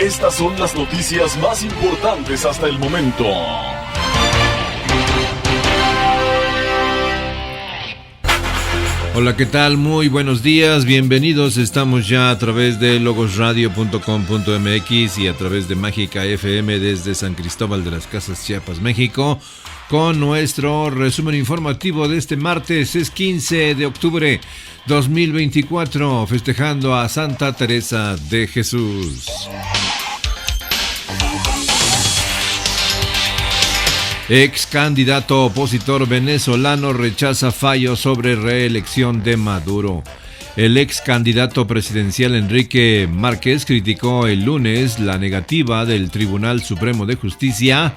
Estas son las noticias más importantes hasta el momento. Hola, ¿qué tal? Muy buenos días, bienvenidos. Estamos ya a través de logosradio.com.mx y a través de Mágica FM desde San Cristóbal de las Casas, Chiapas, México, con nuestro resumen informativo de este martes. Es 15 de octubre 2024, festejando a Santa Teresa de Jesús. Ex candidato opositor venezolano rechaza fallo sobre reelección de Maduro. El ex candidato presidencial Enrique Márquez criticó el lunes la negativa del Tribunal Supremo de Justicia,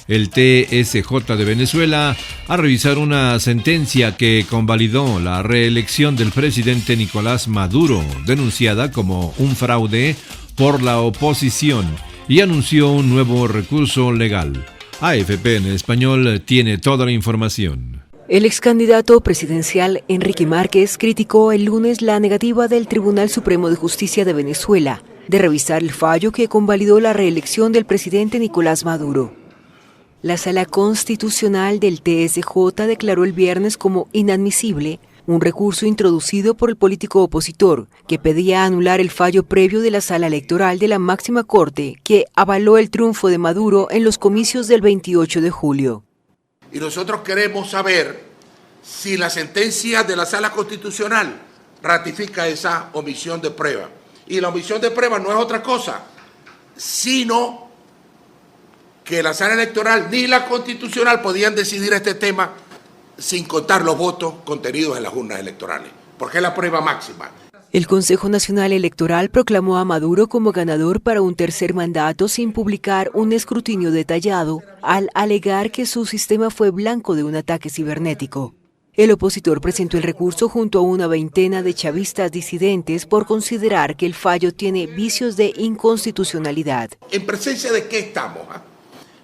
el TSJ de Venezuela, a revisar una sentencia que convalidó la reelección del presidente Nicolás Maduro, denunciada como un fraude por la oposición, y anunció un nuevo recurso legal. AFP en español tiene toda la información. El ex candidato presidencial Enrique Márquez criticó el lunes la negativa del Tribunal Supremo de Justicia de Venezuela de revisar el fallo que convalidó la reelección del presidente Nicolás Maduro. La Sala Constitucional del TSJ declaró el viernes como inadmisible un recurso introducido por el político opositor que pedía anular el fallo previo de la Sala Electoral de la máxima corte que avaló el triunfo de Maduro en los comicios del 28 de julio. Y nosotros queremos saber si la sentencia de la Sala Constitucional ratifica esa omisión de prueba. Y la omisión de prueba no es otra cosa, sino que la Sala Electoral ni la Constitucional podían decidir este tema sin contar los votos contenidos en las urnas electorales, porque es la prueba máxima. El Consejo Nacional Electoral proclamó a Maduro como ganador para un tercer mandato sin publicar un escrutinio detallado, al alegar que su sistema fue blanco de un ataque cibernético. El opositor presentó el recurso junto a una veintena de chavistas disidentes por considerar que el fallo tiene vicios de inconstitucionalidad. ¿En presencia de qué estamos?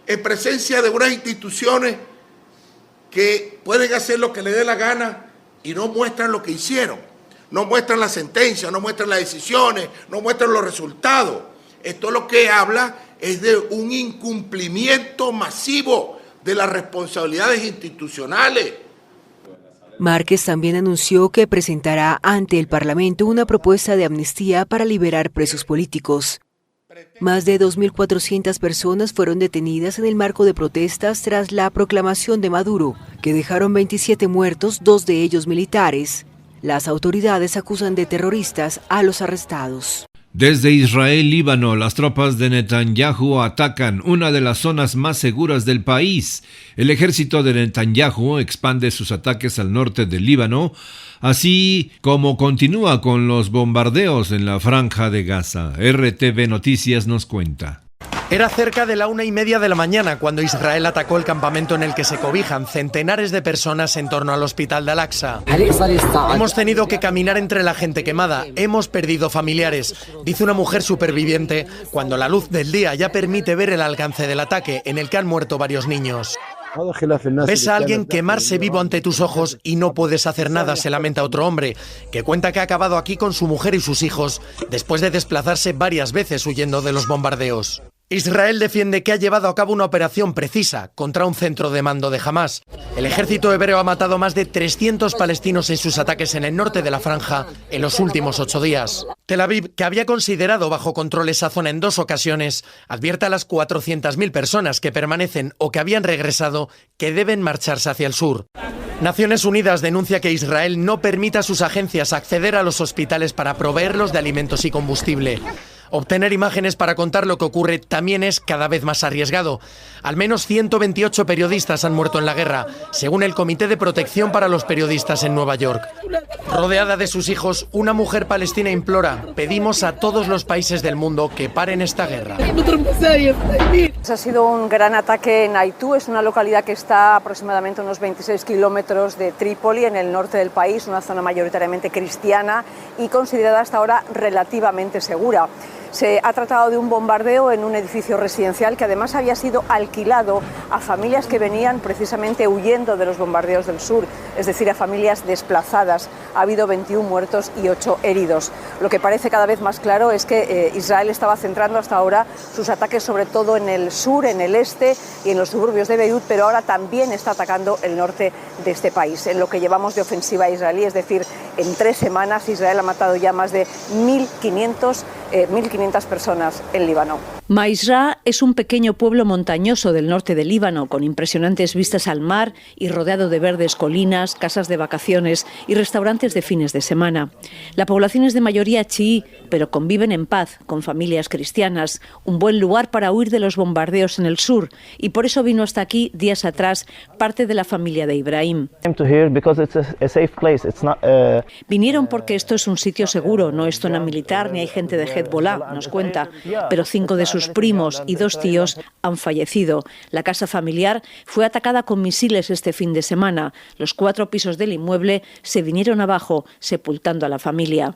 En presencia de unas instituciones que pueden hacer lo que les dé la gana y no muestran lo que hicieron, no muestran la sentencia, no muestran las decisiones, no muestran los resultados. Esto lo que habla es de un incumplimiento masivo de las responsabilidades institucionales. Márquez también anunció que presentará ante el Parlamento una propuesta de amnistía para liberar presos políticos. Más de 2.400 personas fueron detenidas en el marco de protestas tras la proclamación de Maduro, que dejaron 27 muertos, 2 de ellos militares. Las autoridades acusan de terroristas a los arrestados. Desde Israel, Líbano, las tropas de Netanyahu atacan una de las zonas más seguras del país. El ejército de Netanyahu expande sus ataques al norte del Líbano, así como continúa con los bombardeos en la Franja de Gaza. RTV Noticias nos cuenta. Era cerca de la 1:30 de la mañana cuando Israel atacó el campamento en el que se cobijan centenares de personas en torno al hospital de Al-Aqsa. Hemos tenido que caminar entre la gente quemada, hemos perdido familiares, dice una mujer superviviente cuando la luz del día ya permite ver el alcance del ataque en el que han muerto varios niños. Ves a alguien quemarse vivo ante tus ojos y no puedes hacer nada, se lamenta otro hombre, que cuenta que ha acabado aquí con su mujer y sus hijos después de desplazarse varias veces huyendo de los bombardeos. Israel defiende que ha llevado a cabo una operación precisa contra un centro de mando de Hamás. El ejército hebreo ha matado más de 300 palestinos en sus ataques en el norte de la franja en los últimos 8 días. Tel Aviv, que había considerado bajo control esa zona en 2 ocasiones, advierte a las 400.000 personas que permanecen o que habían regresado que deben marcharse hacia el sur. Naciones Unidas denuncia que Israel no permite a sus agencias acceder a los hospitales para proveerlos de alimentos y combustible. Obtener imágenes para contar lo que ocurre también es cada vez más arriesgado. Al menos 128 periodistas han muerto en la guerra, según el Comité de Protección para los Periodistas en Nueva York. Rodeada de sus hijos, una mujer palestina implora: pedimos a todos los países del mundo que paren esta guerra. Ha sido un gran ataque en Aitú, es una localidad que está aproximadamente a unos 26 kilómetros de Trípoli, en el norte del país, una zona mayoritariamente cristiana y considerada hasta ahora relativamente segura. Se ha tratado de un bombardeo en un edificio residencial que además había sido alquilado a familias que venían precisamente huyendo de los bombardeos del sur, es decir, a familias desplazadas. Ha habido 21 muertos y 8 heridos. Lo que parece cada vez más claro es que Israel estaba centrando hasta ahora sus ataques sobre todo en el sur, en el este y en los suburbios de Beirut, pero ahora también está atacando el norte de este país. En lo que llevamos de ofensiva israelí, es decir, en 3 semanas Israel ha matado ya más de 1.500 personas en Líbano. Maisra es un pequeño pueblo montañoso del norte del Líbano, con impresionantes vistas al mar y rodeado de verdes colinas, casas de vacaciones y restaurantes de fines de semana. La población es de mayoría chií, pero conviven en paz con familias cristianas, un buen lugar para huir de los bombardeos en el sur, y por eso vino hasta aquí días atrás parte de la familia de Ibrahim. Vinieron porque esto es un sitio seguro, no es zona militar ni hay gente de Hezbollah, nos cuenta, pero 5 de sus primos y 2 tíos han fallecido. La casa familiar fue atacada con misiles este fin de semana. Los 4 pisos del inmueble se vinieron abajo, sepultando a la familia.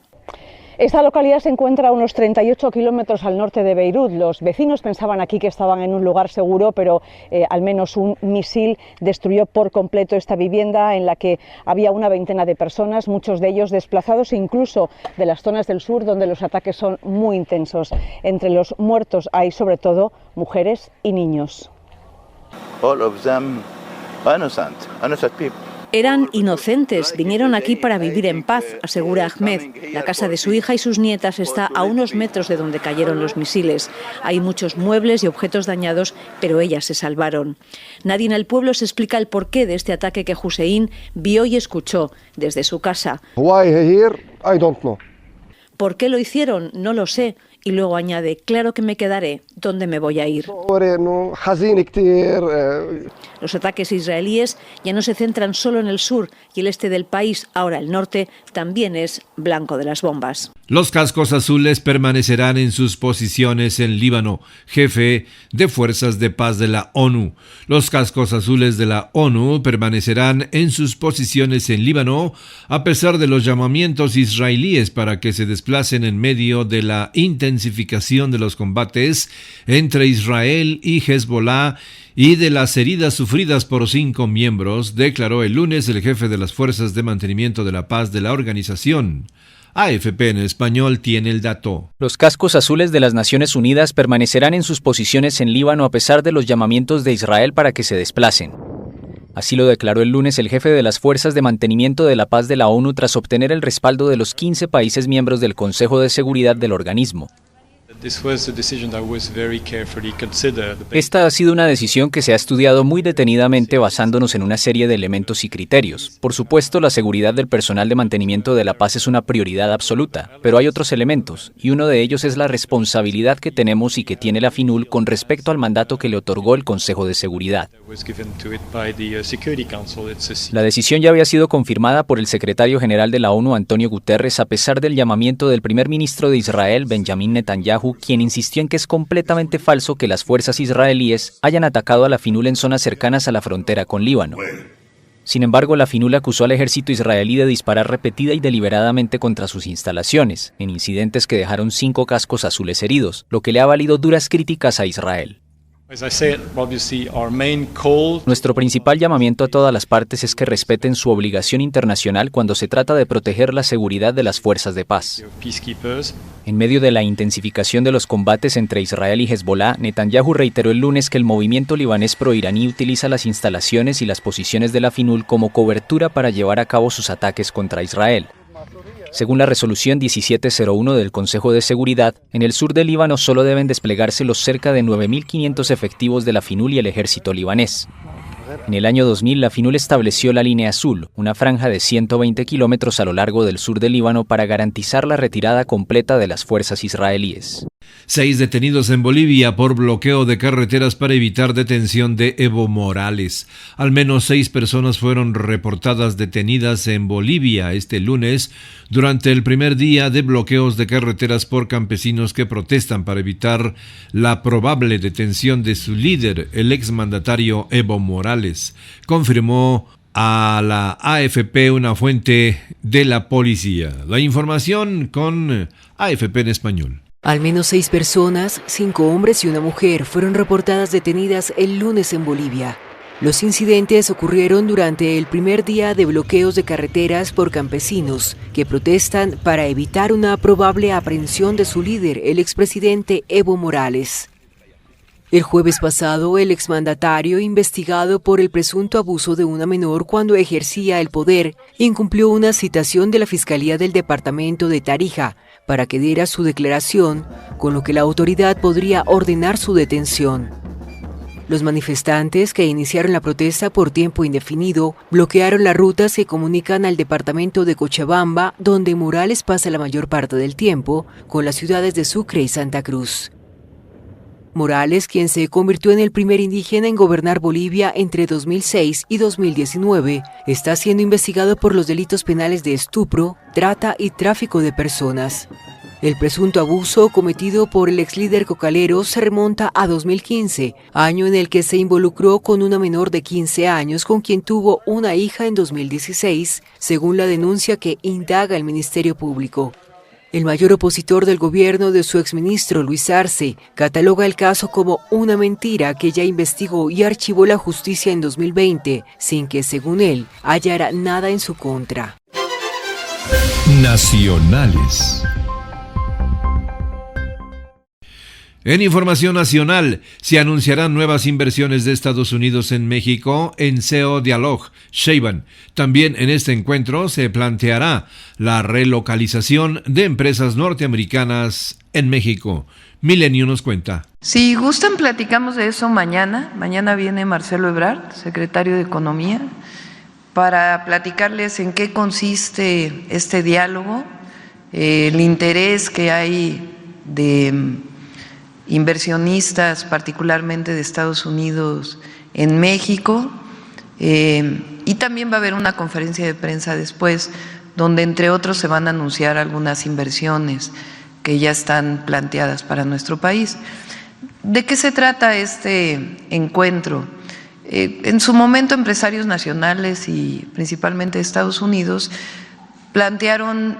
Esta localidad se encuentra a unos 38 kilómetros al norte de Beirut. Los vecinos pensaban aquí que estaban en un lugar seguro, pero al menos un misil destruyó por completo esta vivienda en la que había una veintena de personas, muchos de ellos desplazados incluso de las zonas del sur donde los ataques son muy intensos. Entre los muertos hay sobre todo mujeres y niños. All of them innocent people. Eran inocentes, vinieron aquí para vivir en paz, asegura Ahmed. La casa de su hija y sus nietas está a unos metros de donde cayeron los misiles. Hay muchos muebles y objetos dañados, pero ellas se salvaron. Nadie en el pueblo se explica el porqué de este ataque que Hussein vio y escuchó desde su casa. ¿Por qué lo hicieron? No lo sé. Y luego añade, claro que me quedaré. ¿Dónde me voy a ir? Los ataques israelíes ya no se centran solo en el sur y el este del país, ahora el norte también es blanco de las bombas. Los cascos azules permanecerán en sus posiciones en Líbano, jefe de Fuerzas de Paz de la ONU. Los cascos azules de la ONU permanecerán en sus posiciones en Líbano a pesar de los llamamientos israelíes para que se desplacen en medio de la intensificación de los combates entre Israel y Hezbollah y de las heridas sufridas por 5 miembros, declaró el lunes el jefe de las Fuerzas de Mantenimiento de la Paz de la organización. AFP en español tiene el dato. Los cascos azules de las Naciones Unidas permanecerán en sus posiciones en Líbano a pesar de los llamamientos de Israel para que se desplacen. Así lo declaró el lunes el jefe de las Fuerzas de Mantenimiento de la Paz de la ONU tras obtener el respaldo de los 15 países miembros del Consejo de Seguridad del organismo. Esta ha sido una decisión que se ha estudiado muy detenidamente basándonos en una serie de elementos y criterios. Por supuesto, la seguridad del personal de mantenimiento de la paz es una prioridad absoluta, pero hay otros elementos, y uno de ellos es la responsabilidad que tenemos y que tiene la FINUL con respecto al mandato que le otorgó el Consejo de Seguridad. La decisión ya había sido confirmada por el secretario general de la ONU, Antonio Guterres, a pesar del llamamiento del primer ministro de Israel, Benjamin Netanyahu, quien insistió en que es completamente falso que las fuerzas israelíes hayan atacado a la FINUL en zonas cercanas a la frontera con Líbano. Sin embargo, la FINUL acusó al ejército israelí de disparar repetida y deliberadamente contra sus instalaciones, en incidentes que dejaron 5 cascos azules heridos, lo que le ha valido duras críticas a Israel. Nuestro principal llamamiento a todas las partes es que respeten su obligación internacional cuando se trata de proteger la seguridad de las fuerzas de paz. En medio de la intensificación de los combates entre Israel y Hezbollah, Netanyahu reiteró el lunes que el movimiento libanés proiraní utiliza las instalaciones y las posiciones de la FINUL como cobertura para llevar a cabo sus ataques contra Israel. Según la resolución 1701 del Consejo de Seguridad, en el sur del Líbano solo deben desplegarse los cerca de 9.500 efectivos de la FINUL y el ejército libanés. En el año 2000, la FINUL estableció la línea azul, una franja de 120 kilómetros a lo largo del sur del Líbano para garantizar la retirada completa de las fuerzas israelíes. 6 detenidos en Bolivia por bloqueo de carreteras para evitar detención de Evo Morales. Al menos 6 personas fueron reportadas detenidas en Bolivia este lunes durante el primer día de bloqueos de carreteras por campesinos que protestan para evitar la probable detención de su líder, el exmandatario Evo Morales, confirmó a la AFP una fuente de la policía. La información con AFP en español. Al menos 6 personas, 5 hombres y una mujer, fueron reportadas detenidas el lunes en Bolivia. Los incidentes ocurrieron durante el primer día de bloqueos de carreteras por campesinos que protestan para evitar una probable aprehensión de su líder, el expresidente Evo Morales. El jueves pasado, el exmandatario, investigado por el presunto abuso de una menor cuando ejercía el poder, incumplió una citación de la Fiscalía del Departamento de Tarija para que diera su declaración, con lo que la autoridad podría ordenar su detención. Los manifestantes, que iniciaron la protesta por tiempo indefinido, bloquearon las rutas que comunican al departamento de Cochabamba, donde Morales pasa la mayor parte del tiempo, con las ciudades de Sucre y Santa Cruz. Morales, quien se convirtió en el primer indígena en gobernar Bolivia entre 2006 y 2019, está siendo investigado por los delitos penales de estupro, trata y tráfico de personas. El presunto abuso cometido por el exlíder cocalero se remonta a 2015, año en el que se involucró con una menor de 15 años con quien tuvo una hija en 2016, según la denuncia que indaga el Ministerio Público. El mayor opositor del gobierno de su exministro, Luis Arce, cataloga el caso como una mentira que ya investigó y archivó la justicia en 2020, sin que, según él, hallara nada en su contra. Nacionales. En información nacional, se anunciarán nuevas inversiones de Estados Unidos en México en CEO Dialog Sheinbaum. También en este encuentro se planteará la relocalización de empresas norteamericanas en México. Milenio nos cuenta. Si gustan, platicamos de eso mañana. Mañana viene Marcelo Ebrard, secretario de Economía, para platicarles en qué consiste este diálogo, el interés que hay de inversionistas, particularmente de Estados Unidos, en México, y también va a haber una conferencia de prensa después, donde entre otros se van a anunciar algunas inversiones que ya están planteadas para nuestro país. ¿De qué se trata este encuentro? En su momento, empresarios nacionales y principalmente de Estados Unidos plantearon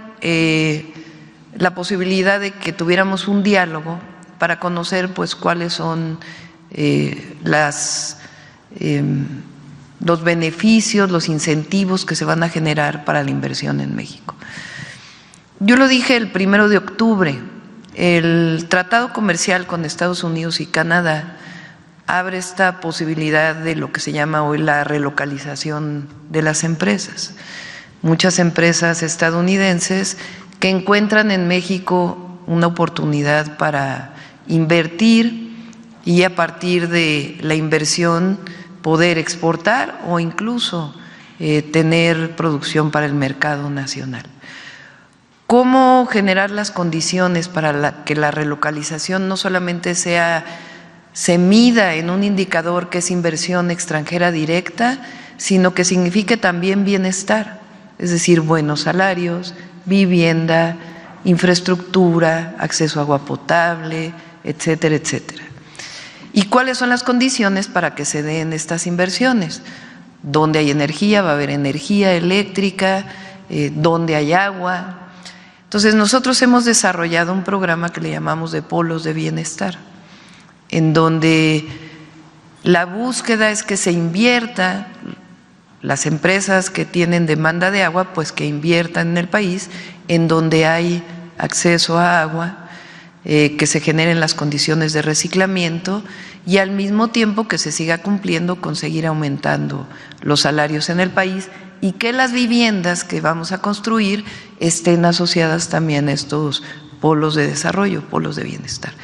la posibilidad de que tuviéramos un diálogo para conocer pues cuáles son los beneficios, los incentivos que se van a generar para la inversión en México. Yo lo dije el 1 de octubre, el tratado comercial con Estados Unidos y Canadá abre esta posibilidad de lo que se llama hoy la relocalización de las empresas. Muchas empresas estadounidenses que encuentran en México una oportunidad para invertir y a partir de la inversión poder exportar o incluso tener producción para el mercado nacional. ¿Cómo generar las condiciones para que la relocalización no solamente se mida en un indicador que es inversión extranjera directa, sino que signifique también bienestar, es decir, buenos salarios, vivienda, infraestructura, acceso a agua potable, etcétera, etcétera? ¿Y cuáles son las condiciones para que se den estas inversiones? Donde hay energía, va a haber energía eléctrica, donde hay agua. Entonces nosotros hemos desarrollado un programa que le llamamos de polos de bienestar, en donde la búsqueda es que se invierta, las empresas que tienen demanda de agua, pues que inviertan en el país, en donde hay acceso a agua, que se generen las condiciones de reciclamiento y al mismo tiempo que se siga cumpliendo con seguir aumentando los salarios en el país y que las viviendas que vamos a construir estén asociadas también a estos polos de desarrollo, polos de bienestar.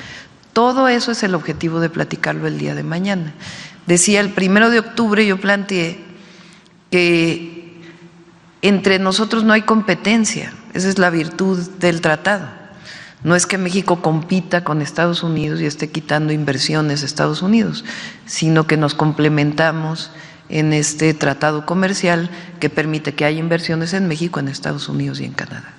Todo eso es el objetivo de platicarlo el día de mañana. Decía, el 1 de octubre yo planteé que entre nosotros no hay competencia, esa es la virtud del tratado. No es que México compita con Estados Unidos y esté quitando inversiones a Estados Unidos, sino que nos complementamos en este tratado comercial que permite que haya inversiones en México, en Estados Unidos y en Canadá.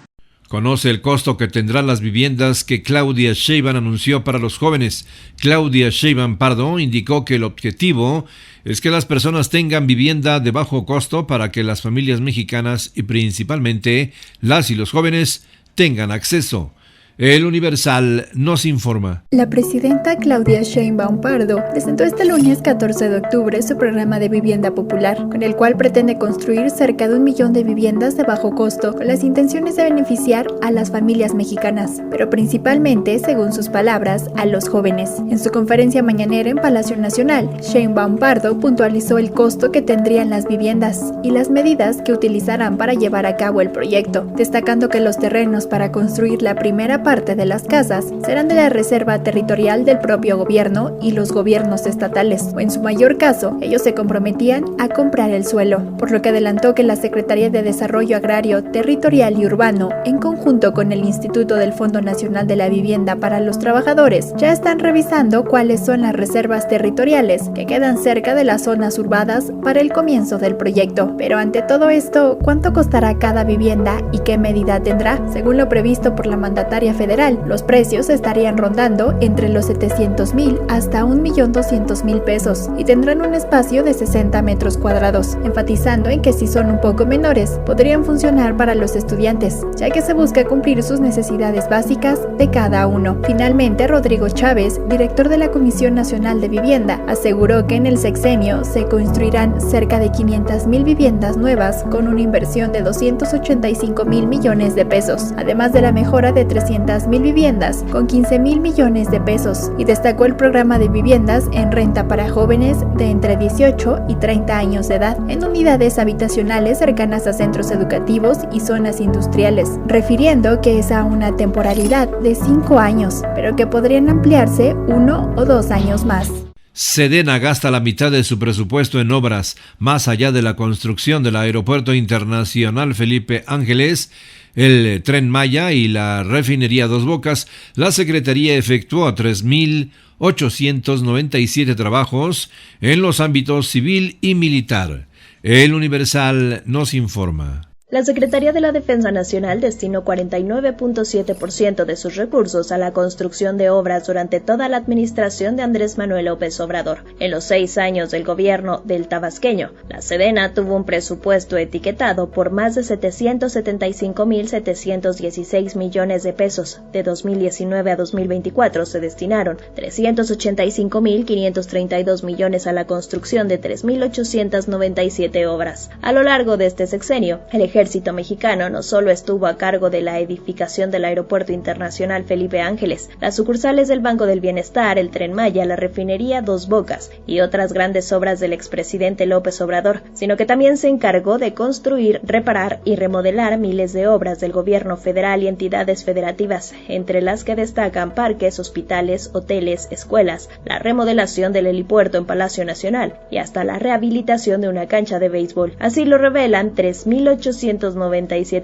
Conoce el costo que tendrán las viviendas que Claudia Sheinbaum anunció para los jóvenes. Claudia Sheinbaum Pardo indicó que el objetivo es que las personas tengan vivienda de bajo costo para que las familias mexicanas y principalmente las y los jóvenes tengan acceso. El Universal nos informa. La presidenta Claudia Sheinbaum Pardo presentó este lunes 14 de octubre su programa de vivienda popular, con el cual pretende construir cerca de 1 millón de viviendas de bajo costo, con las intenciones de beneficiar a las familias mexicanas, pero principalmente, según sus palabras, a los jóvenes. En su conferencia mañanera en Palacio Nacional, Sheinbaum Pardo puntualizó el costo que tendrían las viviendas y las medidas que utilizarán para llevar a cabo el proyecto, destacando que los terrenos para construir la primera parte de las casas serán de la reserva territorial del propio gobierno y los gobiernos estatales, o en su mayor caso, ellos se comprometían a comprar el suelo, por lo que adelantó que la Secretaría de Desarrollo Agrario, Territorial y Urbano, en conjunto con el Instituto del Fondo Nacional de la Vivienda para los Trabajadores, ya están revisando cuáles son las reservas territoriales que quedan cerca de las zonas urbanas para el comienzo del proyecto. Pero ante todo esto, ¿cuánto costará cada vivienda y qué medida tendrá? Según lo previsto por la mandataria federal, los precios estarían rondando entre los 700,000 hasta 1,200,000 pesos y tendrán un espacio de 60 metros cuadrados, enfatizando en que si son un poco menores, podrían funcionar para los estudiantes, ya que se busca cumplir sus necesidades básicas de cada uno. Finalmente, Rodrigo Chávez, director de la Comisión Nacional de Vivienda, aseguró que en el sexenio se construirán cerca de 500,000 viviendas nuevas con una inversión de 285,000 millones de pesos, además de la mejora de 300,000 viviendas con 15,000 millones de pesos, y destacó el programa de viviendas en renta para jóvenes de entre 18 y 30 años de edad en unidades habitacionales cercanas a centros educativos y zonas industriales, refiriendo que es a una temporalidad de 5 años, pero que podrían ampliarse 1 o 2 años más. Sedena gasta la mitad de su presupuesto en obras, más allá de la construcción del Aeropuerto Internacional Felipe Ángeles, el Tren Maya y la refinería Dos Bocas. La Secretaría efectuó 3,897 trabajos en los ámbitos civil y militar. El Universal nos informa. La Secretaría de la Defensa Nacional destinó 49.7% de sus recursos a la construcción de obras durante toda la administración de Andrés Manuel López Obrador. En los 6 años del gobierno del tabasqueño, la Sedena tuvo un presupuesto etiquetado por más de 775,716 millones de pesos. De 2019 a 2024 se destinaron 385,532 millones a la construcción de 3,897 obras. A lo largo de este sexenio, el Ejército Mexicano no solo estuvo a cargo de la edificación del Aeropuerto Internacional Felipe Ángeles, las sucursales del Banco del Bienestar, el Tren Maya, la refinería Dos Bocas y otras grandes obras del expresidente López Obrador, sino que también se encargó de construir, reparar y remodelar miles de obras del gobierno federal y entidades federativas, entre las que destacan parques, hospitales, hoteles, escuelas, la remodelación del helipuerto en Palacio Nacional y hasta la rehabilitación de una cancha de béisbol. Así lo revelan 3,897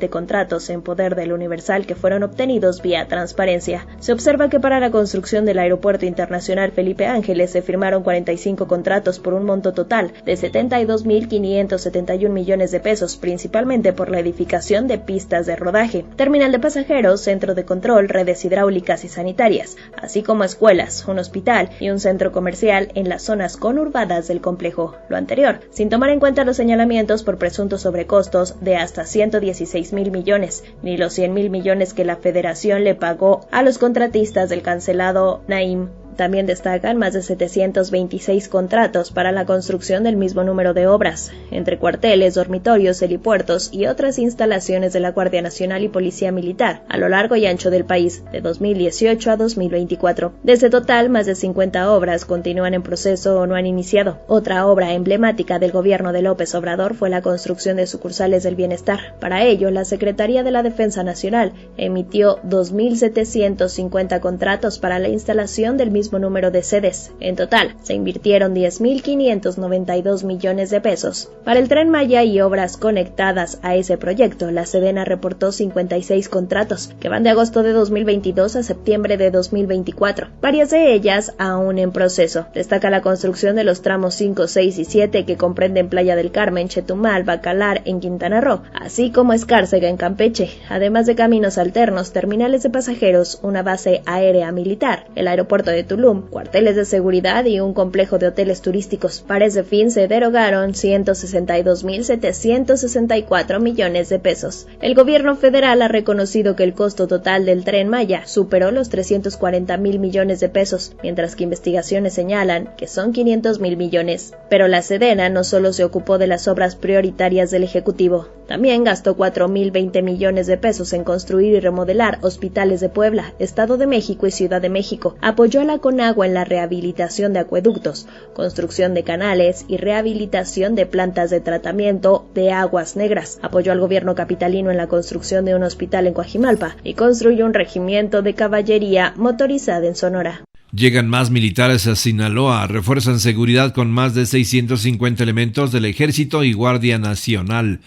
contratos en poder del Universal que fueron obtenidos vía transparencia. Se observa que para la construcción del Aeropuerto Internacional Felipe Ángeles se firmaron 45 contratos por un monto total de 72,571 millones de pesos, principalmente por la edificación de pistas de rodaje, terminal de pasajeros, centro de control, redes hidráulicas y sanitarias, así como escuelas, un hospital y un centro comercial en las zonas conurbadas del complejo. Lo anterior, sin tomar en cuenta los señalamientos por presuntos sobrecostos de hasta 116,000 millones, ni los 100,000 millones que la Federación le pagó a los contratistas del cancelado Naim. También destacan más de 726 contratos para la construcción del mismo número de obras, entre cuarteles, dormitorios, helipuertos y otras instalaciones de la Guardia Nacional y Policía Militar, a lo largo y ancho del país, de 2018 a 2024. De ese total, más de 50 obras continúan en proceso o no han iniciado. Otra obra emblemática del gobierno de López Obrador fue la construcción de sucursales del bienestar. Para ello, la Secretaría de la Defensa Nacional emitió 2,750 contratos para la instalación del mismo número de sedes. En total, se invirtieron 10,592 millones de pesos. Para el Tren Maya y obras conectadas a ese proyecto, la Sedena reportó 56 contratos, que van de agosto de 2022 a septiembre de 2024, varias de ellas aún en proceso. Destaca la construcción de los tramos 5, 6 y 7 que comprenden Playa del Carmen, Chetumal, Bacalar en Quintana Roo, así como Escárcega en Campeche, además de caminos alternos, terminales de pasajeros, una base aérea militar, el aeropuerto de Tulum, cuarteles de seguridad y un complejo de hoteles turísticos. Para ese fin se derogaron 162.764 millones de pesos. El gobierno federal ha reconocido que el costo total del Tren Maya superó los 340.000 millones de pesos, mientras que investigaciones señalan que son 500.000 millones. Pero la Sedena no solo se ocupó de las obras prioritarias del Ejecutivo, también gastó 4.020 millones de pesos en construir y remodelar hospitales de Puebla, Estado de México y Ciudad de México. Apoyó a la Conagua en la rehabilitación de acueductos, construcción de canales y rehabilitación de plantas de tratamiento de aguas negras. Apoyó al gobierno capitalino en la construcción de un hospital en Coajimalpa y construyó un regimiento de caballería motorizada en Sonora. Llegan más militares a Sinaloa, refuerzan seguridad con más de 650 elementos del Ejército y Guardia Nacional,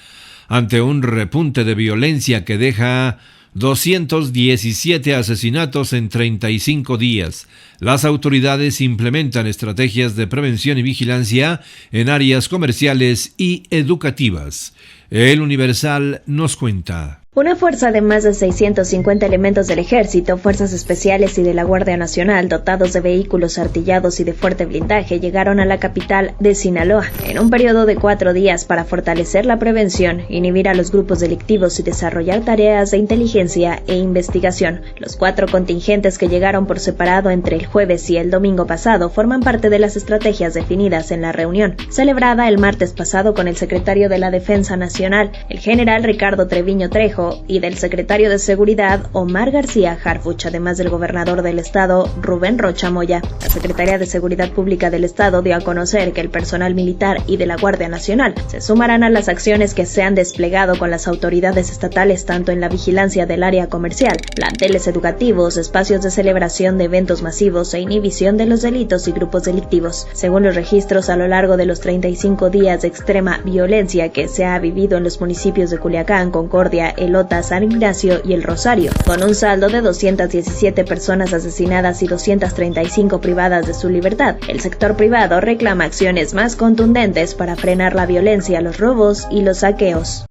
ante un repunte de violencia que deja 217 asesinatos en 35 días. Las autoridades implementan estrategias de prevención y vigilancia en áreas comerciales y educativas. El Universal nos cuenta. Una fuerza de más de 650 elementos del Ejército, Fuerzas Especiales y de la Guardia Nacional, dotados de vehículos artillados y de fuerte blindaje, llegaron a la capital de Sinaloa en un periodo de 4 días para fortalecer la prevención, inhibir a los grupos delictivos y desarrollar tareas de inteligencia e investigación. Los 4 contingentes que llegaron por separado entre el jueves y el domingo pasado forman parte de las estrategias definidas en la reunión, celebrada el martes pasado con el secretario de la Defensa Nacional, el general Ricardo Treviño Trejo, y del secretario de Seguridad, Omar García Harfuch, además del gobernador del estado, Rubén Rocha Moya. La Secretaría de Seguridad Pública del estado dio a conocer que el personal militar y de la Guardia Nacional se sumarán a las acciones que se han desplegado con las autoridades estatales tanto en la vigilancia del área comercial, planteles educativos, espacios de celebración de eventos masivos e inhibición de los delitos y grupos delictivos. Según los registros, a lo largo de los 35 días de extrema violencia que se ha vivido en los municipios de Culiacán, Concordia, Elota, San Ignacio y El Rosario, con un saldo de 217 personas asesinadas y 235 privadas de su libertad. El sector privado reclama acciones más contundentes para frenar la violencia, los robos y los saqueos.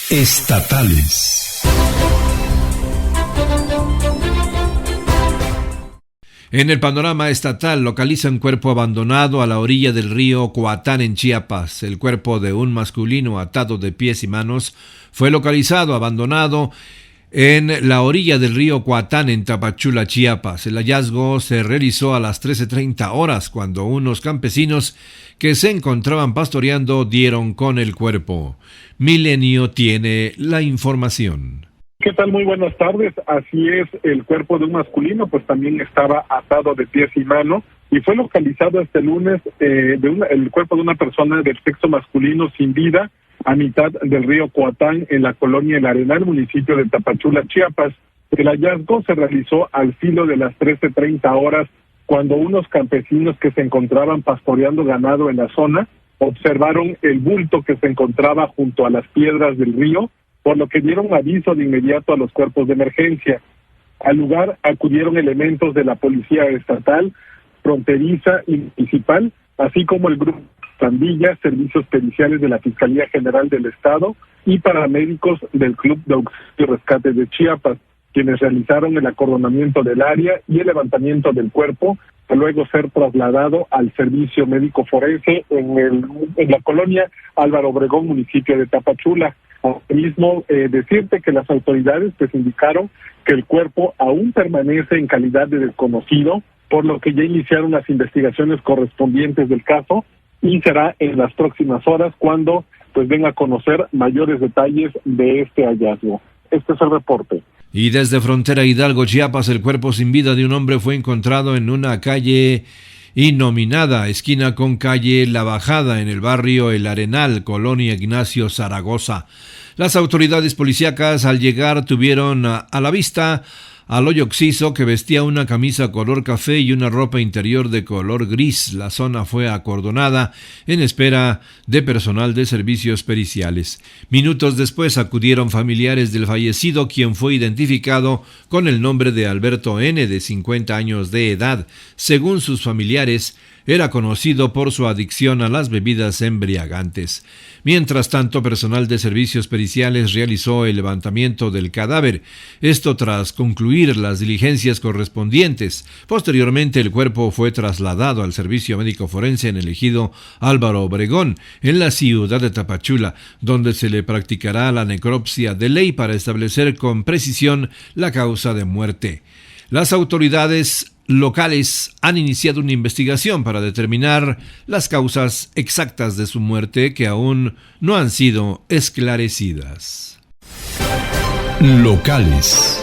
Estatales. En el panorama estatal, localizan cuerpo abandonado a la orilla del río Coatán en Chiapas. El cuerpo de un masculino atado de pies y manos fue localizado abandonado en la orilla del río Coatán en Tapachula, Chiapas. El hallazgo se realizó a las 13:30 horas cuando unos campesinos que se encontraban pastoreando dieron con el cuerpo. Milenio tiene la información. ¿Qué tal? Muy buenas tardes. Así es, el cuerpo de un masculino pues también estaba atado de pies y manos y fue localizado este lunes el cuerpo de una persona del sexo masculino sin vida a mitad del río Coatán en la colonia El Arenal, municipio de Tapachula, Chiapas. El hallazgo se realizó al filo de las 13:30 horas cuando unos campesinos que se encontraban pastoreando ganado en la zona observaron el bulto que se encontraba junto a las piedras del río, por lo que dieron aviso de inmediato a los cuerpos de emergencia. Al lugar acudieron elementos de la Policía Estatal, Fronteriza y Municipal, así como el Grupo Pandilla, servicios periciales de la Fiscalía General del Estado y paramédicos del Club de Auxilio y Rescate de Chiapas, quienes realizaron el acordonamiento del área y el levantamiento del cuerpo, para luego ser trasladado al servicio médico forense en la colonia Álvaro Obregón, municipio de Tapachula. Asimismo, decirte que las autoridades pues indicaron que el cuerpo aún permanece en calidad de desconocido, por lo que ya iniciaron las investigaciones correspondientes del caso y será en las próximas horas cuando pues den a conocer mayores detalles de este hallazgo. Este es el reporte. Y desde Frontera Hidalgo, Chiapas, el cuerpo sin vida de un hombre fue encontrado en una calle inominada, esquina con calle La Bajada, en el barrio El Arenal, colonia Ignacio Zaragoza. Las autoridades policíacas al llegar tuvieron a la vista al hoyo occiso que vestía una camisa color café y una ropa interior de color gris. La zona fue acordonada en espera de personal de servicios periciales. Minutos después acudieron familiares del fallecido, quien fue identificado con el nombre de Alberto N., de 50 años de edad. Según sus familiares, era conocido por su adicción a las bebidas embriagantes. Mientras tanto, personal de servicios periciales realizó el levantamiento del cadáver. Esto tras concluir concluir las diligencias correspondientes. Posteriormente, el cuerpo fue trasladado al servicio médico forense en el ejido Álvaro Obregón, en la ciudad de Tapachula, donde se le practicará la necropsia de ley para establecer con precisión la causa de muerte. Las autoridades locales han iniciado una investigación para determinar las causas exactas de su muerte, que aún no han sido esclarecidas. Locales.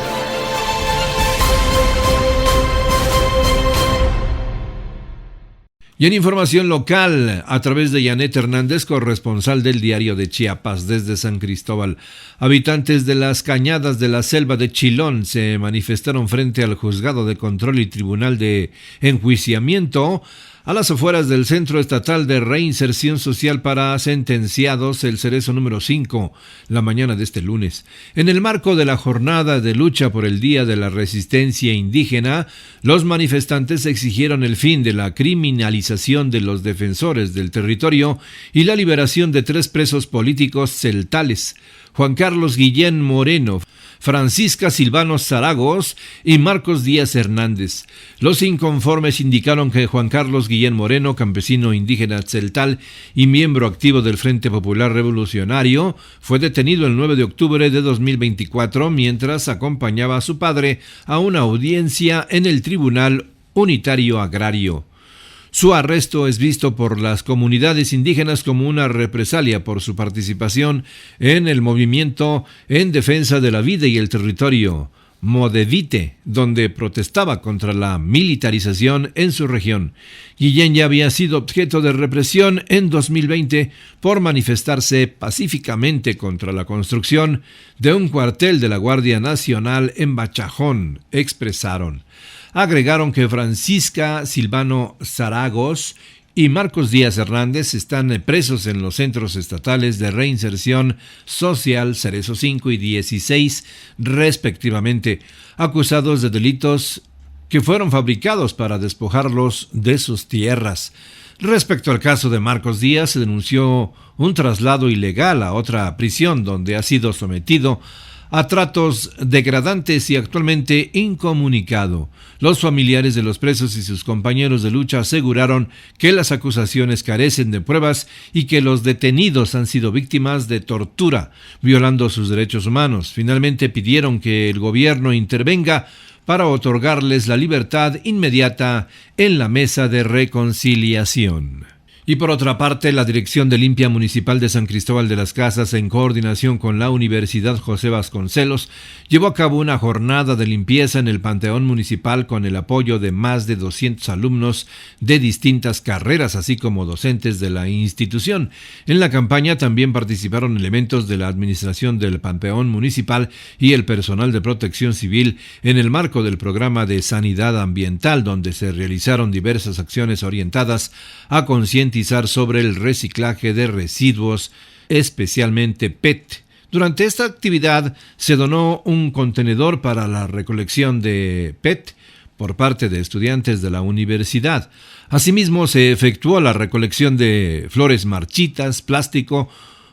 Y en información local, a través de Janet Hernández, corresponsal del Diario de Chiapas desde San Cristóbal, habitantes de las Cañadas de la Selva de Chilón se manifestaron frente al Juzgado de Control y Tribunal de Enjuiciamiento a las afueras del Centro Estatal de Reinserción Social para Sentenciados, el Cerezo número 5, la mañana de este lunes. En el marco de la jornada de lucha por el Día de la Resistencia Indígena, los manifestantes exigieron el fin de la criminalización de los defensores del territorio y la liberación de 3 presos políticos celtales: Juan Carlos Guillén Moreno, Francisca Silvano Zaragos y Marcos Díaz Hernández. Los inconformes indicaron que Juan Carlos Guillén Moreno, campesino indígena celtal y miembro activo del Frente Popular Revolucionario, fue detenido el 9 de octubre de 2024 mientras acompañaba a su padre a una audiencia en el Tribunal Unitario Agrario. Su arresto es visto por las comunidades indígenas como una represalia por su participación en el movimiento en defensa de la vida y el territorio, Modevite, donde protestaba contra la militarización en su región. Guillén ya había sido objeto de represión en 2020 por manifestarse pacíficamente contra la construcción de un cuartel de la Guardia Nacional en Bachajón, expresaron. Agregaron que Francisca Silvano Zaragos y Marcos Díaz Hernández están presos en los centros estatales de reinserción social Cerezo 5 y 16, respectivamente, acusados de delitos que fueron fabricados para despojarlos de sus tierras. Respecto al caso de Marcos Díaz, se denunció un traslado ilegal a otra prisión donde ha sido sometido a tratos degradantes y actualmente incomunicado. Los familiares de los presos y sus compañeros de lucha aseguraron que las acusaciones carecen de pruebas y que los detenidos han sido víctimas de tortura, violando sus derechos humanos. Finalmente pidieron que el gobierno intervenga para otorgarles la libertad inmediata en la mesa de reconciliación. Y por otra parte, la Dirección de Limpia Municipal de San Cristóbal de las Casas, en coordinación con la Universidad José Vasconcelos, llevó a cabo una jornada de limpieza en el Panteón Municipal con el apoyo de más de 200 alumnos de distintas carreras, así como docentes de la institución. En la campaña también participaron elementos de la Administración del Panteón Municipal y el personal de Protección Civil en el marco del programa de Sanidad Ambiental, donde se realizaron diversas acciones orientadas a concientizar sobre el reciclaje de residuos, especialmente PET. Durante esta actividad se donó un contenedor para la recolección de PET por parte de estudiantes de la universidad. Asimismo, se efectuó la recolección de flores marchitas, plástico,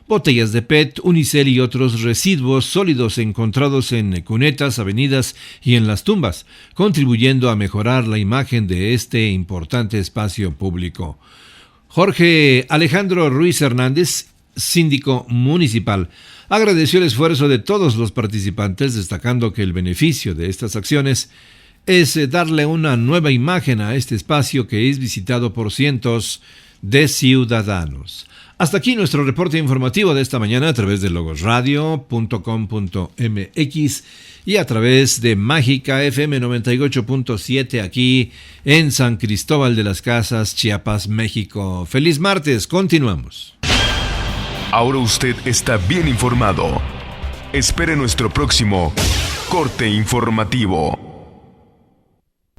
botellas de PET, unicel y otros residuos sólidos encontrados en cunetas, avenidas y en las tumbas, contribuyendo a mejorar la imagen de este importante espacio público. Jorge Alejandro Ruiz Hernández, síndico municipal, agradeció el esfuerzo de todos los participantes, destacando que el beneficio de estas acciones es darle una nueva imagen a este espacio que es visitado por cientos de ciudadanos. Hasta aquí nuestro reporte informativo de esta mañana a través de logosradio.com.mx y a través de Mágica FM 98.7 aquí en San Cristóbal de las Casas, Chiapas, México. Feliz martes, continuamos. Ahora usted está bien informado. Espere nuestro próximo corte informativo.